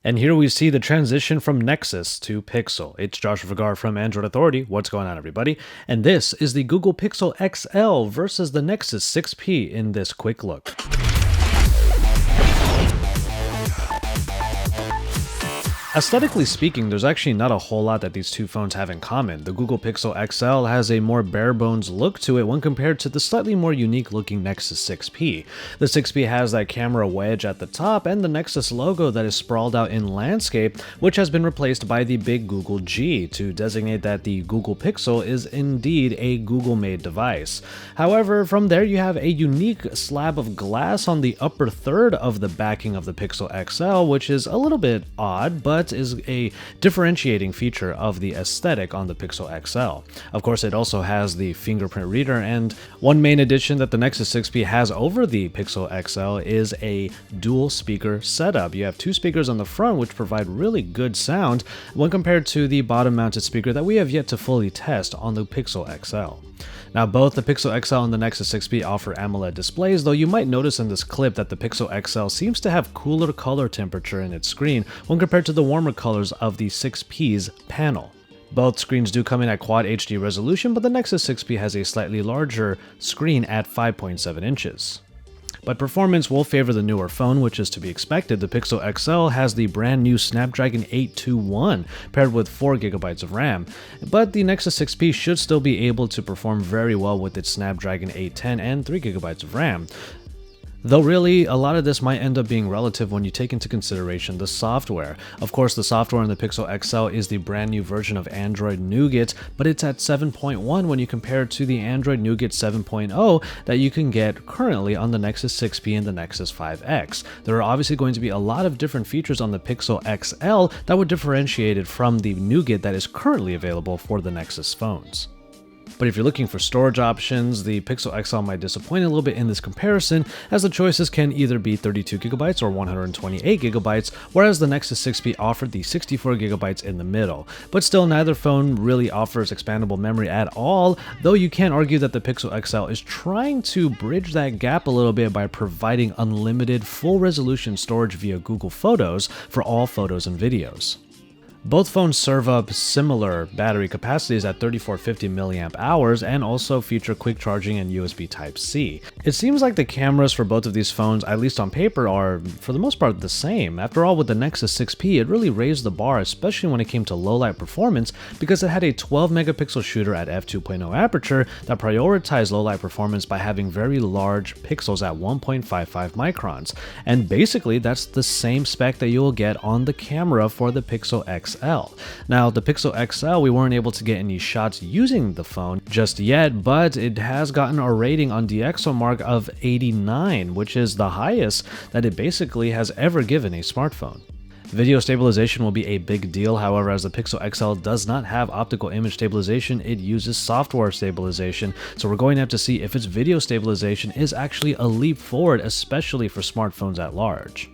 And here we see the transition from Nexus to Pixel. It's Joshua Vergara from Android Authority. What's going on, everybody? And this is the Google Pixel XL versus the Nexus 6P in this quick look. Aesthetically speaking, there's actually not a whole lot that these two phones have in common. The Google Pixel XL has a more bare-bones look to it when compared to the slightly more unique-looking Nexus 6P. The 6P has that camera wedge at the top and the Nexus logo that is sprawled out in landscape, which has been replaced by the big Google G to designate that the Google Pixel is indeed a Google-made device. However, from there you have a unique slab of glass on the upper third of the backing of the Pixel XL, which is a little bit odd, but is a differentiating feature of the aesthetic on the Pixel XL. Of course, it also has the fingerprint reader, and one main addition that the Nexus 6P has over the Pixel XL is a dual speaker setup. You have two speakers on the front which provide really good sound when compared to the bottom mounted speaker that we have yet to fully test on the Pixel XL. Now, both the Pixel XL and the Nexus 6P offer Amoled displays, though you might notice in this clip that the Pixel XL seems to have cooler color temperature in its screen when compared to the warmer colors of the 6P's panel. Both screens do come in at Quad HD resolution, but the Nexus 6P has a slightly larger screen at 5.7 inches. But performance will favor the newer phone, which is to be expected. The Pixel XL has the brand new Snapdragon 821 paired with 4GB of RAM, but the Nexus 6P should still be able to perform very well with its Snapdragon 810 and 3GB of RAM. Though really, a lot of this might end up being relative when you take into consideration the software. Of course, the software in the Pixel XL is the brand new version of Android Nougat, but it's at 7.1 when you compare it to the Android Nougat 7.0 that you can get currently on the Nexus 6P and the Nexus 5X. There are obviously going to be a lot of different features on the Pixel XL that would differentiate it from the Nougat that is currently available for the Nexus phones. But if you're looking for storage options, the Pixel XL might disappoint a little bit in this comparison, as the choices can either be 32GB or 128GB, whereas the Nexus 6P offered the 64GB in the middle. But still, neither phone really offers expandable memory at all, though you can argue that the Pixel XL is trying to bridge that gap a little bit by providing unlimited full-resolution storage via Google Photos for all photos and videos. Both phones serve up similar battery capacities at 3450 mAh and also feature quick charging and USB Type-C. It seems like the cameras for both of these phones, at least on paper, are for the most part the same. After all, with the Nexus 6P, it really raised the bar, especially when it came to low-light performance, because it had a 12-megapixel shooter at f2.0 aperture that prioritized low-light performance by having very large pixels at 1.55 microns. And basically, that's the same spec that you will get on the camera for the Pixel XL. Now, the Pixel XL, we weren't able to get any shots using the phone just yet, but it has gotten a rating on DxOMark of 89, which is the highest that it basically has ever given a smartphone. Video stabilization will be a big deal, however, as the Pixel XL does not have optical image stabilization, it uses software stabilization, so we're going to have to see if its video stabilization is actually a leap forward, especially for smartphones at large.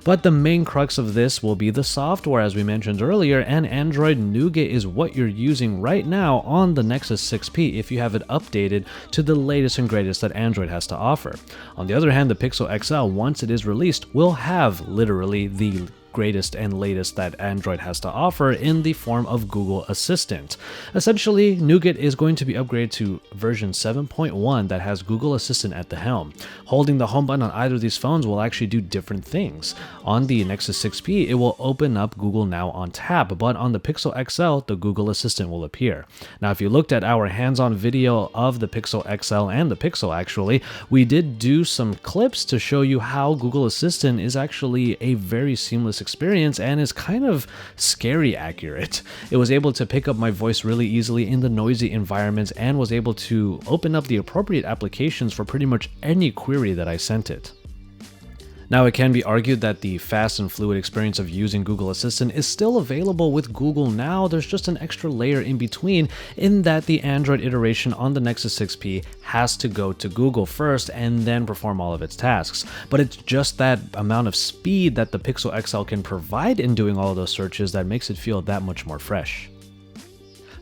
But the main crux of this will be the software, as we mentioned earlier, and Android Nougat is what you're using right now on the Nexus 6P if you have it updated to the latest and greatest that Android has to offer. On the other hand, the Pixel XL, once it is released, will have literally the greatest and latest that Android has to offer in the form of Google Assistant. Essentially, Nougat is going to be upgraded to version 7.1 that has Google Assistant at the helm. Holding the home button on either of these phones will actually do different things. On the Nexus 6P, it will open up Google Now on tap, but on the Pixel XL, the Google Assistant will appear. Now, if you looked at our hands-on video of the Pixel XL and the Pixel actually, we did do some clips to show you how Google Assistant is actually a very seamless experience and is kind of scary accurate. It was able to pick up my voice really easily in the noisy environments and was able to open up the appropriate applications for pretty much any query that I sent it. Now, it can be argued that the fast and fluid experience of using Google Assistant is still available with Google Now. There's just an extra layer in between, in that the Android iteration on the Nexus 6P has to go to Google first and then perform all of its tasks. But it's just that amount of speed that the Pixel XL can provide in doing all of those searches that makes it feel that much more fresh.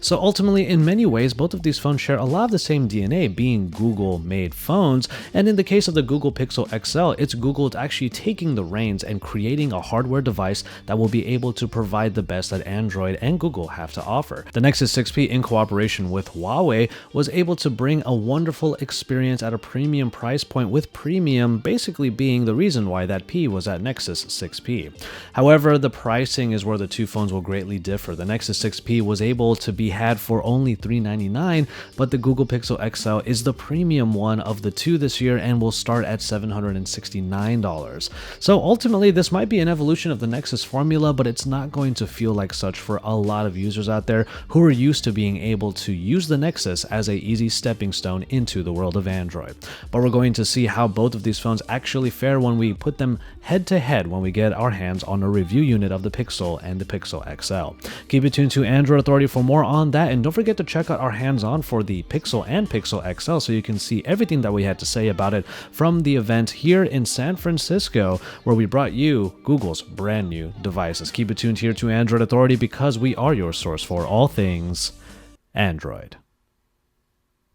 So ultimately, in many ways, both of these phones share a lot of the same DNA, being Google-made phones, and in the case of the Google Pixel XL, it's Google actually taking the reins and creating a hardware device that will be able to provide the best that Android and Google have to offer. The Nexus 6P, in cooperation with Huawei, was able to bring a wonderful experience at a premium price point, with premium basically being the reason why that P was at Nexus 6P. However, the pricing is where the two phones will greatly differ. The Nexus 6P was able to be had for only $399, but the Google Pixel XL is the premium one of the two this year and will start at $769. So ultimately, this might be an evolution of the Nexus formula, but it's not going to feel like such for a lot of users out there who are used to being able to use the Nexus as a easy stepping stone into the world of Android. But we're going to see how both of these phones actually fare when we put them head to head when we get our hands on a review unit of the Pixel and the Pixel XL. Keep it tuned to Android Authority for more on that, and don't forget to check out our hands-on for the Pixel and Pixel XL so you can see everything that we had to say about it from the event here in San Francisco, where we brought you Google's brand new devices. Keep it tuned here to Android Authority, because we are your source for all things Android.